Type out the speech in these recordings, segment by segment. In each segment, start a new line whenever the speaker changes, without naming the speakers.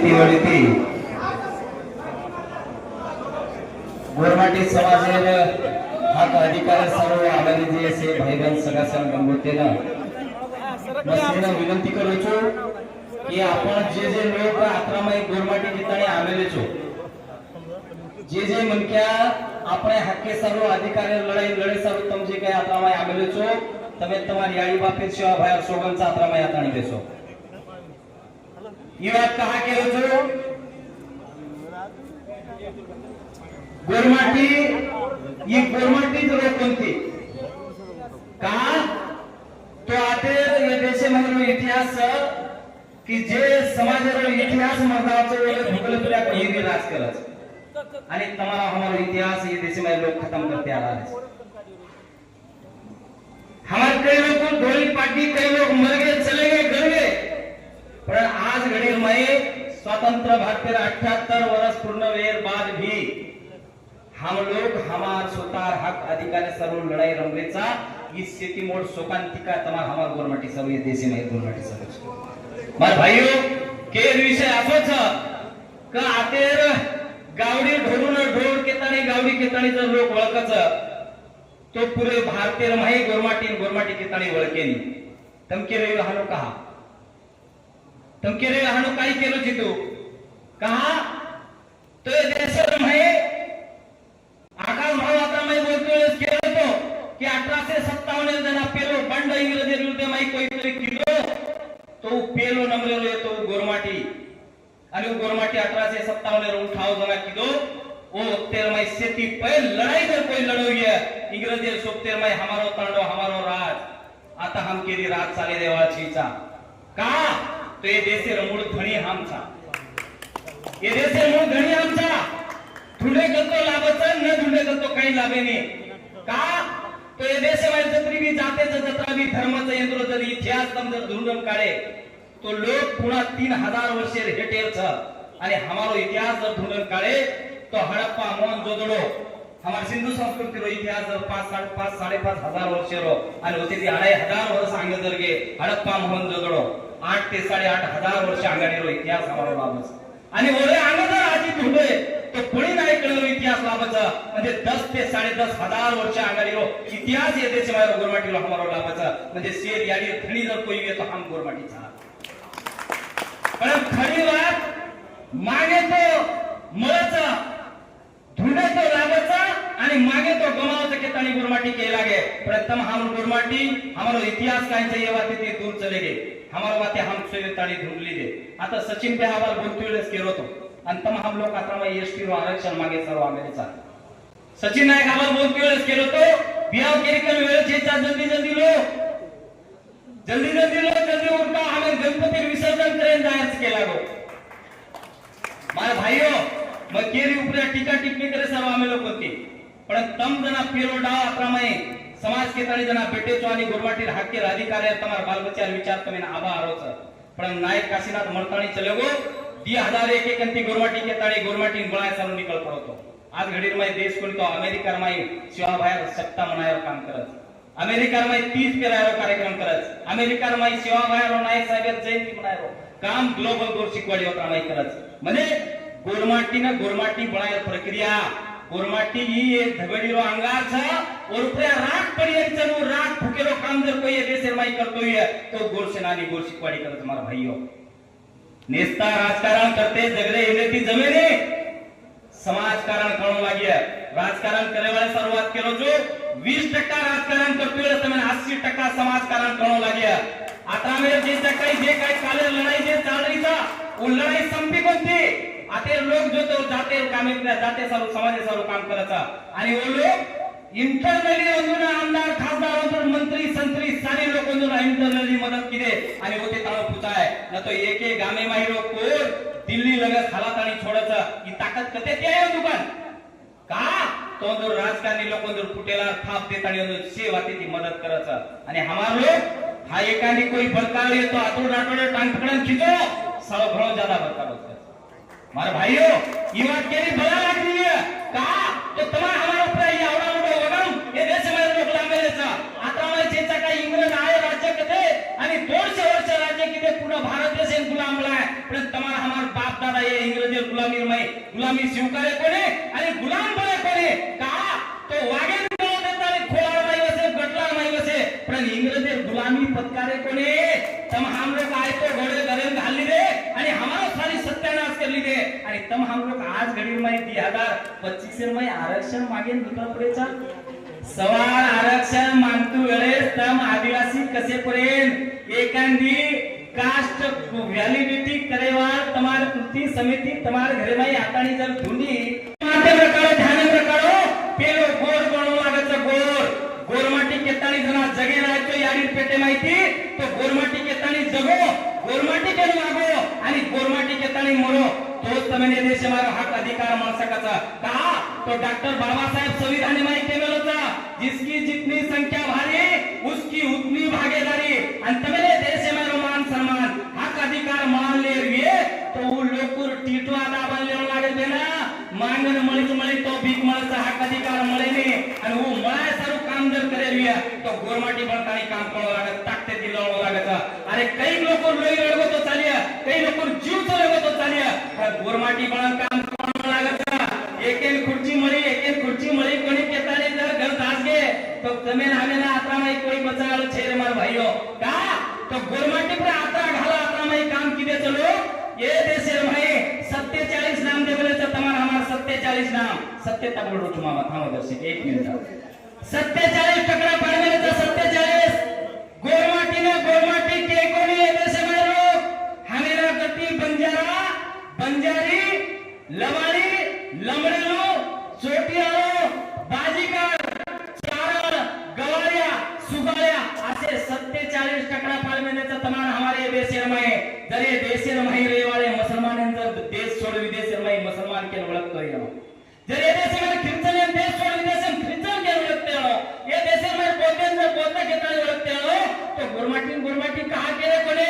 वळती गोरमाटी समाजेन हक अधिकार सर्व आगामी जे से भाईबंद सगळा सण गंगोतेला मस्तीने विनंती करू छो की आपण जे लोक आत्रामाई गोरमाटी जिताने आलेले छो जे मनक्या આપણે હકે સર્વ અધિકારી લડાઈ લડે સર્વ તમ જે કઈ આત્રામાં આવેલો છો તમે તમારી આડી બાપે સેવા ભાઈ સોગન આત્રામાં આતાણી દેશો ઈ વાત કહા કેલો છો गोरमाटी ही गोरमाटी जो कोणती का तो आते या देशामधील इतिहास की जे समाजाचा इतिहास मधाचा वेळ भूगोल तुला काही राज करत आणि तुम्हाला हमारा इतिहास ये देश में लोग खत्म करते आ रहा है हमारे कई लोग गोली पार्टी कई लोग मर गए चले गए गड़ गए पर आज घड़ी में स्वतंत्र भारत के 78 वर्ष पूर्ण हुए बाद भी हम लोग हमार स्वतः हक अधिकार सर्व लड़ाई रंगरेचा इस स्थिति मोड शोकांतिका तमार हमार गोरमाटी सर्व ये देश में गोरमाटी सर्व मार भाइयों के विषय असो छ का आतेर गावडी ढोरून ढोर केताणी गावडी केताणी जर लोक ओळखच तो पुरे भारतीय माही गोरमाटी गोरमाटी केताणी ओळखेनी तमके रे हानो कहा तमके रे हानो काही केलो जितो कहा तो देशर माही आकाश भाव आता मैं बोलतो केलो तो कि 1857 जना पेलो बंड इंग्रजी विरुद्ध माही कोई तरी किलो तो पेलो नंबरेलो येतो गोरमाटी आणि गोरमाटी 1857 रे उठाव जना किदो ओ 13 मई सेती पे लड़ाई जर कोई लड़ो ये इंग्रजी 13 मई हमारो तांडो हमारो राज आता हम केरी राज चाले देवाचीचा का तो ये देशे मूळ धणी हमचा ये देशे मूळ धणी हमचा धुंडे करतो लाभच न धुंडे करतो काही लाभे नाही का तो ये देशे मध्ये जत्री भी जातेच जत्रा भी धर्माचा यंत्र जर इतिहास तम जर धुंडम काढे तो लोग पुन्हा 3000 वर्षे हेटेल छ आणि हमारो इतिहास जर ढूंढन काढे तो हडप्पा मोहनजोदड़ो हमार सिंधु संस्कृती रो इतिहास जर 5.5 हजार वर्षे रो आणि होते ती 2500 वर्ष आंगे जर गे हडप्पा मोहनजोदड़ो 8 ते 8.5 वर्ष आंगाडी रो इतिहास हमारो लाभच आणि ओले आंगदा आजी ढूंढे तो पुढे नाही कळलो इतिहास लाभच म्हणजे 10 ते 10.5 हजार वर्ष आंगाडी रो इतिहास ये देश में गोरमाटी रो हमारो लाभच म्हणजे शेर याडी थणी जर कोई ये तो हम गोरमाटीचा पण खरी बात मागे तो मरचा ढूंढे तो लाभचा आणि मागे तो गमावचा के ताणी गोरमाटी के लागे प्रथम हम गोरमाटी हमारो इतिहास कायचे ये बात ते दूर चले गए हमारो बातें हम सोये ताणी ढूंढ लीजे आता सचिन बेहावाल बोलतोयस केलो तो आणि तम हम लोग आता एसटी रो आरक्षण मागे सर्व आमेचा सचिन नायक हवाल बोलतोयस केलो तो बिहाव केरिकल वेळ छेचा जल्दी जल्दी लो जल्दी उठा हमें गणपति विसर्जन करें जायच केला गो मारे भाइयों मैं केरी ऊपर टीका टिप्पणी करे सर्व आमे लोग होते पण तम जना पेरो डाव अत्रामय समाज के तळी जना बेटे चो आणि गोरमाटी हक्के अधिकार तमार बाल बच्चा विचार तमेन आबा आरोच पण नायक काशीनाथ मरताणी चले गो 2001 अंती गोरमाटी के तळी गोरमाटी बळाय सर्व निकल पडतो आज घडीर मै देश कोणी तो अमेरिका मै सेवा बाहेर सत्ता मनायर काम करत अमेरिका में 30 पेरायरो कार्यक्रम करत अमेरिका में सेवा बाहेर नायक साहेब जयंती मनायरो काम ग्लोबल गोर शिकवाडी होता नाही करत म्हणजे गोरमाटी बनाय प्रक्रिया गोरमाटी ही एक धगडीरो अंगार छ और ऊपर राख पड़ी एक चलो राख फुकेरो काम जर कोई देश माई करतो है तो गोरसेनानी गोर शिकवाडी करत हमारा भाइयों नेस्ता राजकारण करते झगड़े इलेती जमेने समाजकारण करणं लागिया राजकारण करे वाले शुरुआत केलो जो 20% राजकारण करतोय तमेन 80% समाजकारण करणं लागिया आता मेरे जे काही काले लढाई जे चाल रही था वो लढाई संपी कोणती आते लोग जो तो जाते कामे जाते सर्व समाज सर्व काम करायचा आणि वो लोग इंटरनली अंदर आमदार खासदार अंदर मंत्री संत्री सारे लोग अंदर इंटरनली मदत किदे आणि होते ताळो पुचाय न तो एक गामे माही लोग कोण दिल्ली लगत हालात आणि छोडायचा ही ताकद कते ते आहे दुकान का तो अंदर राजकारणी लोक अंदर फुटेला थाप देत आणि अंदर सेवा ती मदत करायचा आणि हमार लोग हा एकानी कोई बलकाळ येतो आतोड आटोड टांग पकडन खिचो साव घणो ज्यादा बलकाळ होता मारे भाइयों ये बात केली भला लागली का तो तमा हमारा ऊपर एवढा मोठा वगम हे देश मध्ये लोक लांबेलेचा आता मला जेचा काही इंग्रज आहे राज्य कथे आणि 200 वर्ष राज्य किती पूर्ण भारत देश गुलाम है पण तुम्हारा हमार बाप दादा ये इंग्रजी गुलामी में गुलामी स्वीकारे कोने आणि गुलाम बने कोने का तो वागे देता खोला नहीं वैसे गटला नहीं वैसे पण इंग्रजी गुलामी पत्कारे कोने तम हम लोग आए तो घोड़े घरे घाली दे आणि हमारा सारी सत्यानाश कर ली दे आणि तम हम लोग आज घड़ी में 2025 में आरक्षण मागे निकल पडेचा सवाल आरक्षण मागतो वेळेस तम आदिवासी कसे पर्यंत एकांदी कास्ट व्हॅलिडिटी करेवार तुम्हारे कृति समिति तुम्हारे घरे में आतानी जर ढूंढी माते प्रकारो ध्यान प्रकारो पेलो गोर बनू लागत गोरमाटी केतानी जना जगे राहतो याडी पेटे माहिती तो गोरमाटी केतानी जगो गोरमाटी के लागो आणि गोरमाटी केतानी मरो तोच तमेने देश मारो हक अधिकार माणसाचा का तो डॉक्टर बाबा साहेब संविधान में केवल होता जिसकी जितनी संख्या भारी उसकी उतनी भागीदारी आणि तमेने देश मारो मान सम्मान हक अधिकार मान ले रे तो वो लोकुर टीटवा दाबन लेव लागेल बेना मांगन मळी तो भीक मळचा हक अधिकार मळे ने आणि वो मळाय सारू काम जर करे रे तो गोरमाटी बनतानी काम करो लागत ताकते दिलो लागत अरे कई लोक लोई लढगो तो चालिया कई लोक जीव तो लगो तो चालिया गोरमाटी बन काम करो लागत एकेन खुर्ची मळी कोणी केताने जर घर दास गे तो जमीन आमेना आता में कोई बचाल छेरे मार भाइयों का तो गोरमाटी पर आता घाला आता में काम किदे चलो ये देशेर भाई 47 नाम दे बोले तो तमार हमार 47 नाम सत्यता बोल रो चुमा था दर्शक 1 मिनिट 47 टकरा पड़ने तो 47 गोरमाटी के कोणी ये देश में लोग हमेरा गति बंजारी लवाड़ी लमड़ेलो चोटियालो बाजीगर चारण गवारिया सुगालिया असे 47 टकरा पाळमेनेचा तमाम हमारे देशेर में जर ये देशेर में रे वाले मुसलमान जर देश छोड़ विदेश में मुसलमान के ओळख तो येनो जर ये देश में ख्रिश्चन देश छोड़ विदेश में ख्रिश्चन के ओळखते हो ये देश में बोलते के ताळे ओळखते हो तो गोरमाटी कहा केले कोणे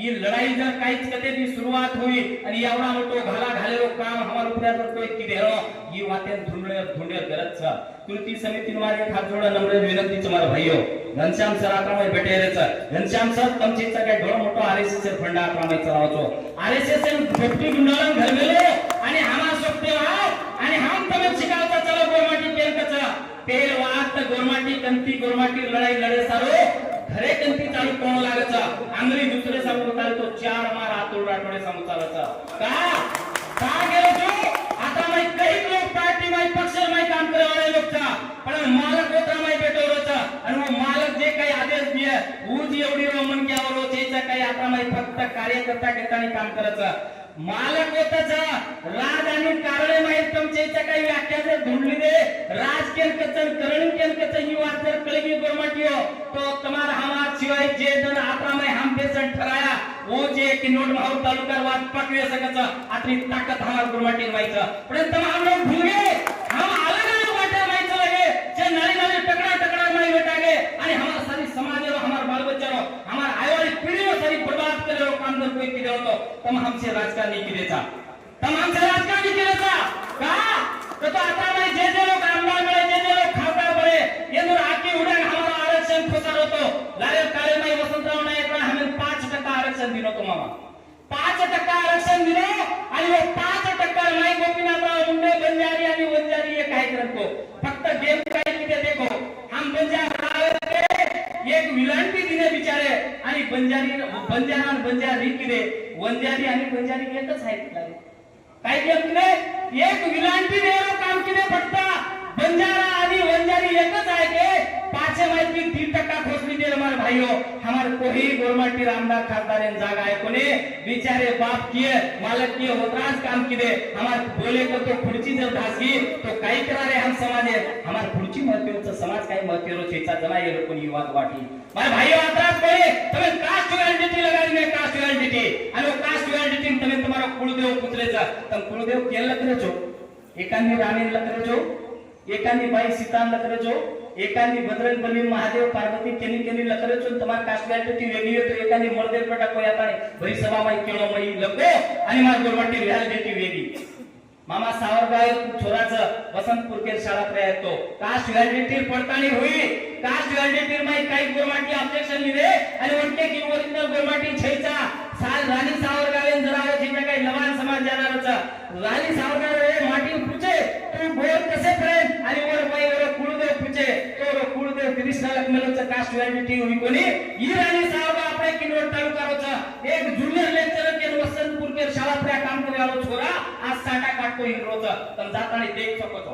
ये लड़ाई जर काहीच कते दी सुरुवात हुई आणि एवढा मोठो घालेलो काम हमार उपऱ्यावर कोई किदेरो ये वाते ढूंढे गरज छ कृति समिति मारे हात जोड़ा नम्र विनंती तुम्हारा भाइयों घनश्याम सर आत्रा में बैठे रे घनश्याम सर तमचीचा काय ढोळ मोठो आरएसएस फंड आत्रा में चलावतो आरएसएस फुटकी गुंडाळन घर मेलो आणि हमार सोपते वाव आणि हम तमे शिकावता चलो गोरमाटी केल कचा पेल वात गोरमाटी कंती गोरमाटी लड़ाई लड़े सारो घरे कंती चालू कोण लागायचा आंगली दुसरे सांगू चालतो तो 4 मार आतोड राठोडे सांगू चालायचा का गेलो तू आता मैं कई लोग पार्टी में पक्ष में काम करे वाले लोग था पण मालक होता मैं बेटो रोचा आणि वो मालक जे काही आदेश दिए वो जी एवढी मन क्या वरो चेचा काही आता मैं फक्त कार्यकर्ता घेतानी काम करायचं मालक होताचा राज आणि कारणे माहित तुमचेचा काही व्याख्या जर ढूंढली दे राजकीय कचन करणीय कचन ही बात जर कळगी गोरमाटियो तो तुम्हारा हमार शिवाय जे जन आता में हम पेशन ठराया वो जे कि नोट माहौल तालुका बात पकवे सकचा आतली ताकत हमार गोरमाटी माहित पण तमाम लोग भूल गए हम अलग वाटे माहित लगे जे नाली टकरा माई बेटा गे आणि हमार सारी समाज रो हमार बाल बच्चा रो हमार आने वाली पीढ़ी रो सारी बर्बाद करे रो काम जर कोई किदे होतो तम हमसे राजकारणी किदेचा का तो आता में जे लोग आमदार मिले जे लोग खासदार बने ये तो आके उड़े हमारा आरक्षण खोसर होतो लारे काळे में वसंतराव नायक हमें 5% आरक्षण दिलो तो मामा 5% आरक्षण दिलो आणि वो 5% नाही गोपीनाथराव मुंडे बंजारी आणि वंजारी ये काय करतो फक्त गेम काय किती देखो हम बंजारा एक विलांटी दिने बिचारे आणि बंजारी किदे वंजारी आणि बंजारी एकच आहेत काय किदे एक विलांटी देरो काम किदे पडता बंजारा आणि वंजारी एकच आहे के पाचे माहिती 3% खोसली दे हमारे भाइयों हमारे कोई गोरमाटी रामदार खासदार जागा है कोने बेचारे बाप किए मालक किए होतराज काम किदे हमारे बोले को तो खुर्ची जब धासी तो काही करा रे हम समाज हमारे खुर्ची महत्त्वाचं समाज काही महत्त्वाचं चेचा जना ये लोक युवा वाटी मारे भाइयों आत्रास कोई तमे कास्ट आइडेंटिटी लगाई में कास्ट आइडेंटिटी आणि वो कास्ट आइडेंटिटी तमे तुम्हारा कुलदेव पुत्रेचा तम कुलदेव केला करेचो एकांनी राणी लकरेचो एकांनी बाई सीता लकरेचो एकांनी बजरंगबली महादेव पार्वती केनी लकरेचो तुम्हारा कास्ट आइडेंटिटी वेगळी होतो एकांनी मर्देर पटा कोई आता नाही भरी सभा में केलो मई लगो आणि मार गोरमाटी आइडेंटिटी वेगळी मामा सावरगाव छोराचं वसंतपूर के शाळा प्रयत्तो कास्ट व्हॅलिडिटी पडताळणी हुई कास्ट व्हॅलिडिटी में काही गोरमाटी ऑब्जेक्शन लिहिले आणि उनके की ओरिजिनल गोरमाटी छैचा साल रानी सावरगार जनावर जिथे काही लवान समाज जाणारच रानी सावरगार हे माटी पूछे तू गोर कसे प्रेम आणि वर बाई वर कुळदेव पूछे तो कुळदेव कृष्ण लक्ष्मणचं कास्ट व्हॅलिडिटी होई कोणी ही रानी सावरगार આપણે કિનોડ તાલુકાનો એક જુનિયર લેક્ચરર કે વસંતપુર કે શાળા પર કામ કરે આલો છોરા આ સાટા કાટતો હીરો છે તમે જાતાની દેખ શકો છો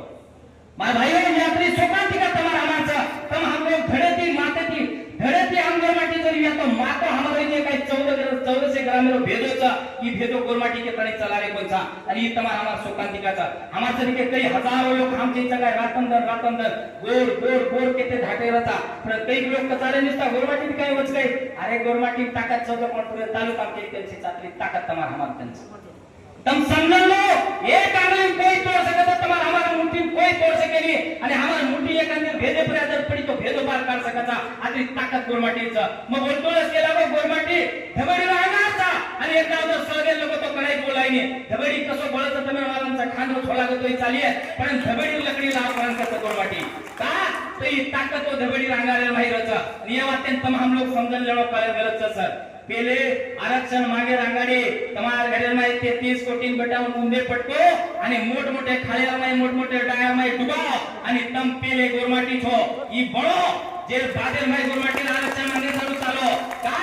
મારા ભાઈઓ ये अपनी सोकांती का તમારા આમાંचा તમ हम लोग धड़ेती हम गोरमाटी जरी या तो मातो हमारे लिए काही 14 ग्रामीण भेदोचा ही भेदो गोरमाटी के तणे चलावे कोणचा आणि ही तमार हमार सोकांतिकाचा हमार तरी के काही हजारों लोग आमचे जगाय रातंदर गोर के ते धाटे रहता पण काही लोक कचाले निसता गोरमाटी काही वच काही अरे गोरमाटी ताकद 14 कोण पुरे तालुका के त्यांची चातली ताकद तमार हमार त्यांची तम समझ लो एक आंगली कोई तोड़ सकता तमार हमार मुट्ठी कोई तोड़ सकेली आणि हमार मुट्ठी एक अंदर भेदे पर आदर पड़ी तो भेदो पार कर सकता आतली ताकद गोरमाटीचा मग बोलतोच केला गो गोरमाटी धबडी राहणारचा आणि एक गावचा सगळे लोक तो कडाई बोलायने धबडी कसो बळत तमे वालांचा खांदो छोला गतोय चालिये पण धबडी लकडी लाव पण कसं गोरमाटी का तो ही ताकद तो धबडी रांगारे माहिरचा आणि या वातेन तम हम लोग समजन लेणो करे गरजच सर पहले आरक्षण मागे रांगाडे तमार घरेल माय 33 कोटी बटावून उंदे पटको आणि मोठमोठे खाळ्या माय मोठमोठे डाया माय डुबाव आणि तम पहले गोरमाटी छो ई बळो जे बादेल माय गोरमाटी आरक्षण मागे चालू का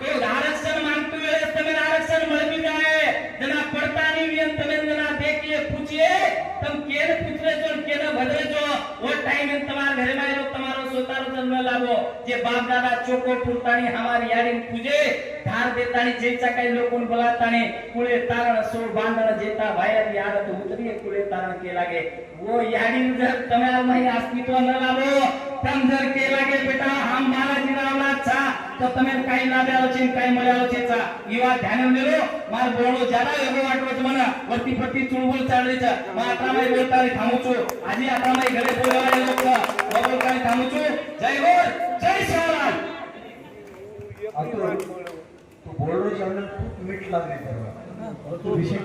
तो आरक्षण मागतो वेळेस तमे आरक्षण मिळवी जाय जना पडतानी वियन तमे जना देखिए पूछिए तम केन पुछरे जो केन भदरे जो वो टाइम में तमार घरे माय लोग तमारो सोतारो जन्म लागो जे बाप दादा चोको पुरतानी हमारी यारी पूजे धार देतानी जेचा काही लोकून बोलातानी कुळे तारण सोड बांधण जेता बाहेर यादत उतरी कुळे तारण के लागे वो याडी जर तमार माही अस्तित्व न लाभो तम जर के लागे बेटा हम बालाजी रावला छा तो तमे काही लाभ्यालो छे काही मळ्यालो छे चा इवा ध्यान देलो मार बोलो ज्यादा एगो वाटवच मना वरती फटी चुळबुळ चालली छा मा आता माई बोलतानी थांबू छु आजी आता माई घरे बोलवाले लोक बोलतानी थांबू छु जय गोर जय शिवलाल
तो बोल रहे खूप मीठ लागले तो विषय